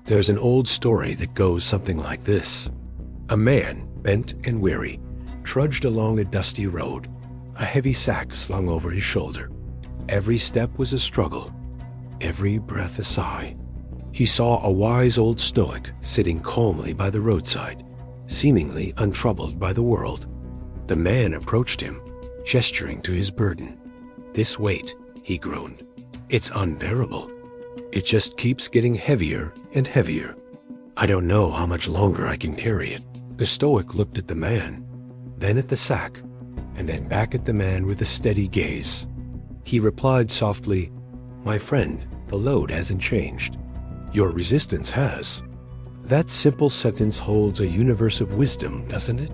There's an old story that goes something like this. A man, bent and weary, trudged along a dusty road, a heavy sack slung over his shoulder. Every step was a struggle, every breath a sigh. He saw a wise old Stoic sitting calmly by the roadside, seemingly untroubled by the world. The man approached him, gesturing to his burden. "This weight," he groaned, "it's unbearable. It just keeps getting heavier and heavier. I don't know how much longer I can carry it." The Stoic looked at the man, then at the sack, and then back at the man with a steady gaze. He replied softly, "My friend, the load hasn't changed. Your resistance has." That simple sentence holds a universe of wisdom, doesn't it?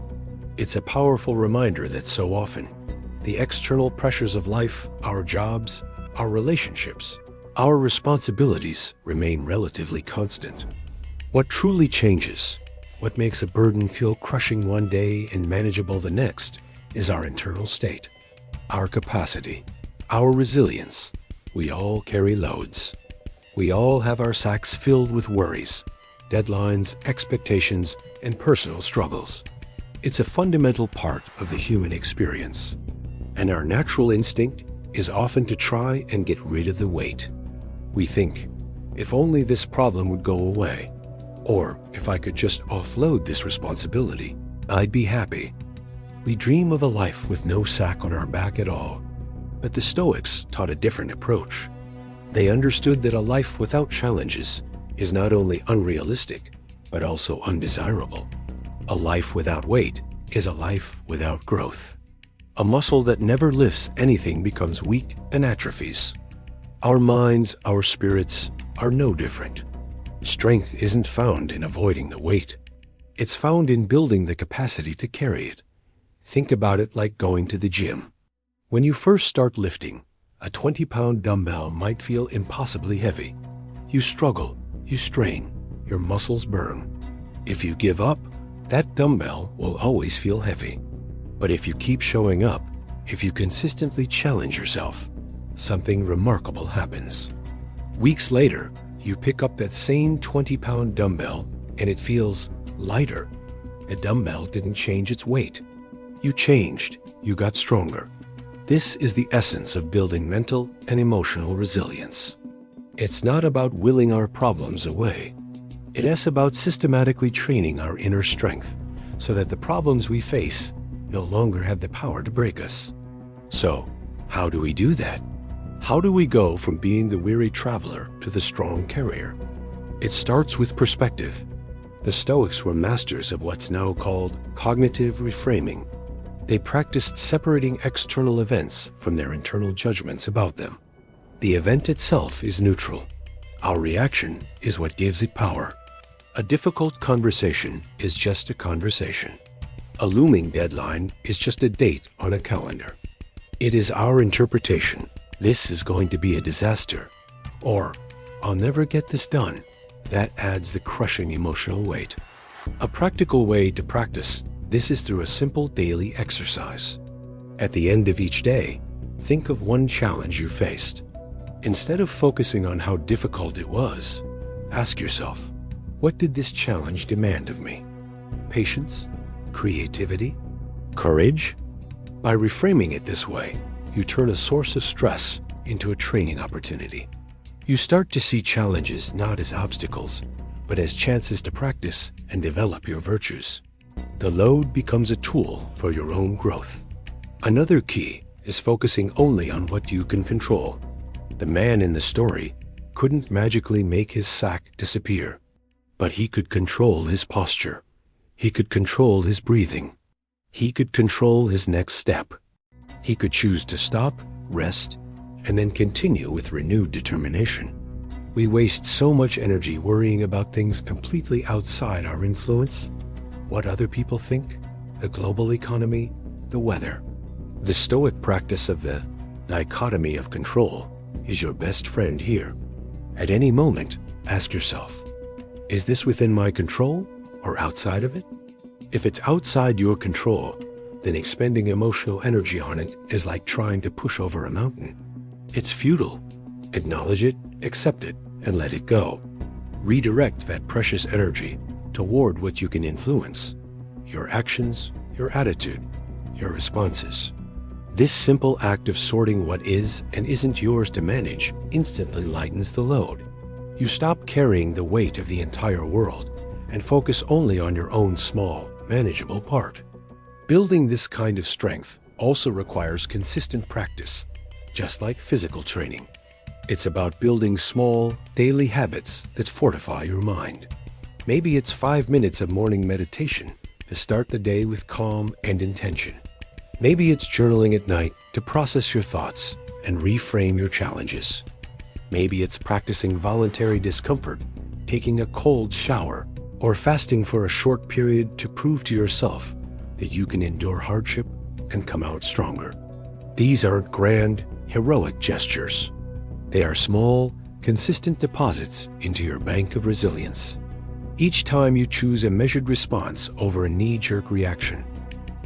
It's a powerful reminder that so often, the external pressures of life, our jobs, our relationships, our responsibilities remain relatively constant. What truly changes, what makes a burden feel crushing one day and manageable the next, is our internal state, our capacity, our resilience. We all carry loads. We all have our sacks filled with worries, deadlines, expectations, and personal struggles. It's a fundamental part of the human experience. And our natural instinct is often to try and get rid of the weight. We think, if only this problem would go away, or if I could just offload this responsibility, I'd be happy. We dream of a life with no sack on our back at all. But the Stoics taught a different approach. They understood that a life without challenges is not only unrealistic, but also undesirable. A life without weight is a life without growth. A muscle that never lifts anything becomes weak and atrophies. Our minds, our spirits, are no different. Strength isn't found in avoiding the weight. It's found in building the capacity to carry it. Think about it like going to the gym. When you first start lifting, a 20-pound dumbbell might feel impossibly heavy. You struggle, you strain, your muscles burn. If you give up, that dumbbell will always feel heavy. But if you keep showing up, if you consistently challenge yourself, something remarkable happens. Weeks later, you pick up that same 20-pound dumbbell and it feels lighter. The dumbbell didn't change its weight. You changed, you got stronger. This is the essence of building mental and emotional resilience. It's not about willing our problems away. It is about systematically training our inner strength so that the problems we face no longer have the power to break us. So, how do we do that? How do we go from being the weary traveler to the strong carrier? It starts with perspective. The Stoics were masters of what's now called cognitive reframing. They practiced separating external events from their internal judgments about them. The event itself is neutral. Our reaction is what gives it power. A difficult conversation is just a conversation. A looming deadline is just a date on a calendar. It is our interpretation. This is going to be a disaster. Or, I'll never get this done. That adds the crushing emotional weight. A practical way to practice this is through a simple daily exercise. At the end of each day, think of one challenge you faced. Instead of focusing on how difficult it was, ask yourself, what did this challenge demand of me? Patience? Creativity? Courage? By reframing it this way, you turn a source of stress into a training opportunity. You start to see challenges not as obstacles, but as chances to practice and develop your virtues. The load becomes a tool for your own growth. Another key is focusing only on what you can control. The man in the story couldn't magically make his sack disappear, but he could control his posture. He could control his breathing. He could control his next step. He could choose to stop, rest, and then continue with renewed determination. We waste so much energy worrying about things completely outside our influence. What other people think, the global economy, the weather. The Stoic practice of the dichotomy of control is your best friend here. At any moment, ask yourself, is this within my control or outside of it? If it's outside your control, then expending emotional energy on it is like trying to push over a mountain. It's futile. Acknowledge it, accept it, and let it go. Redirect that precious energy toward what you can influence: your actions, your attitude, your responses. This simple act of sorting what is and isn't yours to manage instantly lightens the load. You stop carrying the weight of the entire world and focus only on your own small, manageable part. Building this kind of strength also requires consistent practice, just like physical training. It's about building small, daily habits that fortify your mind. Maybe it's 5 minutes of morning meditation to start the day with calm and intention. Maybe it's journaling at night to process your thoughts and reframe your challenges. Maybe it's practicing voluntary discomfort, taking a cold shower, or fasting for a short period to prove to yourself that you can endure hardship and come out stronger. These aren't grand, heroic gestures. They are small, consistent deposits into your bank of resilience. Each time you choose a measured response over a knee-jerk reaction,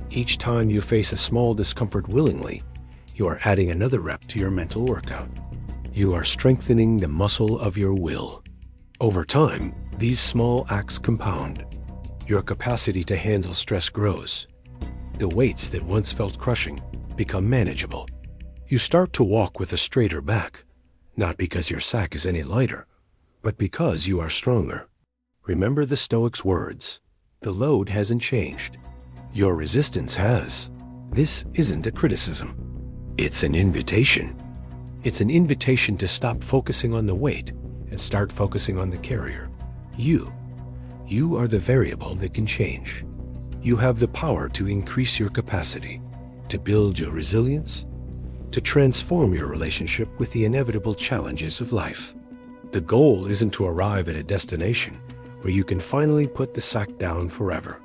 each time you face a small discomfort willingly, you are adding another rep to your mental workout. You are strengthening the muscle of your will. Over time, these small acts compound. Your capacity to handle stress grows. The weights that once felt crushing become manageable. You start to walk with a straighter back, not because your sack is any lighter, but because you are stronger. Remember the Stoics' words: the load hasn't changed. Your resistance has. This isn't a criticism. It's an invitation. It's an invitation to stop focusing on the weight and start focusing on the carrier. You. You are the variable that can change. You have the power to increase your capacity, to build your resilience, to transform your relationship with the inevitable challenges of life. The goal isn't to arrive at a destination where you can finally put the sack down forever.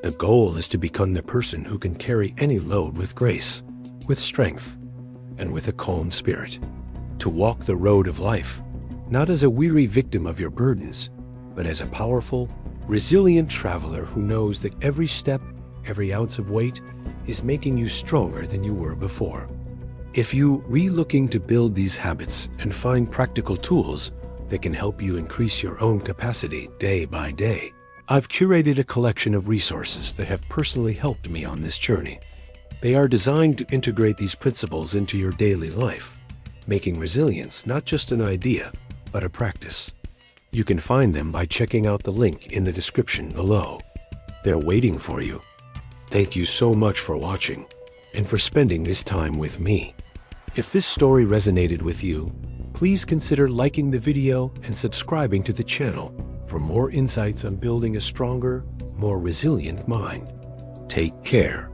The goal is to become the person who can carry any load with grace, with strength, and with a calm spirit. To walk the road of life, not as a weary victim of your burdens, but as a powerful, resilient traveler who knows that every step, every ounce of weight is making you stronger than you were before. If you are looking to build these habits and find practical tools that can help you increase your own capacity day by day, I've curated a collection of resources that have personally helped me on this journey. They are designed to integrate these principles into your daily life, making resilience not just an idea, but a practice. You can find them by checking out the link in the description below. They're waiting for you. Thank you so much for watching and for spending this time with me. If this story resonated with you, please consider liking the video and subscribing to the channel for more insights on building a stronger, more resilient mind. Take care.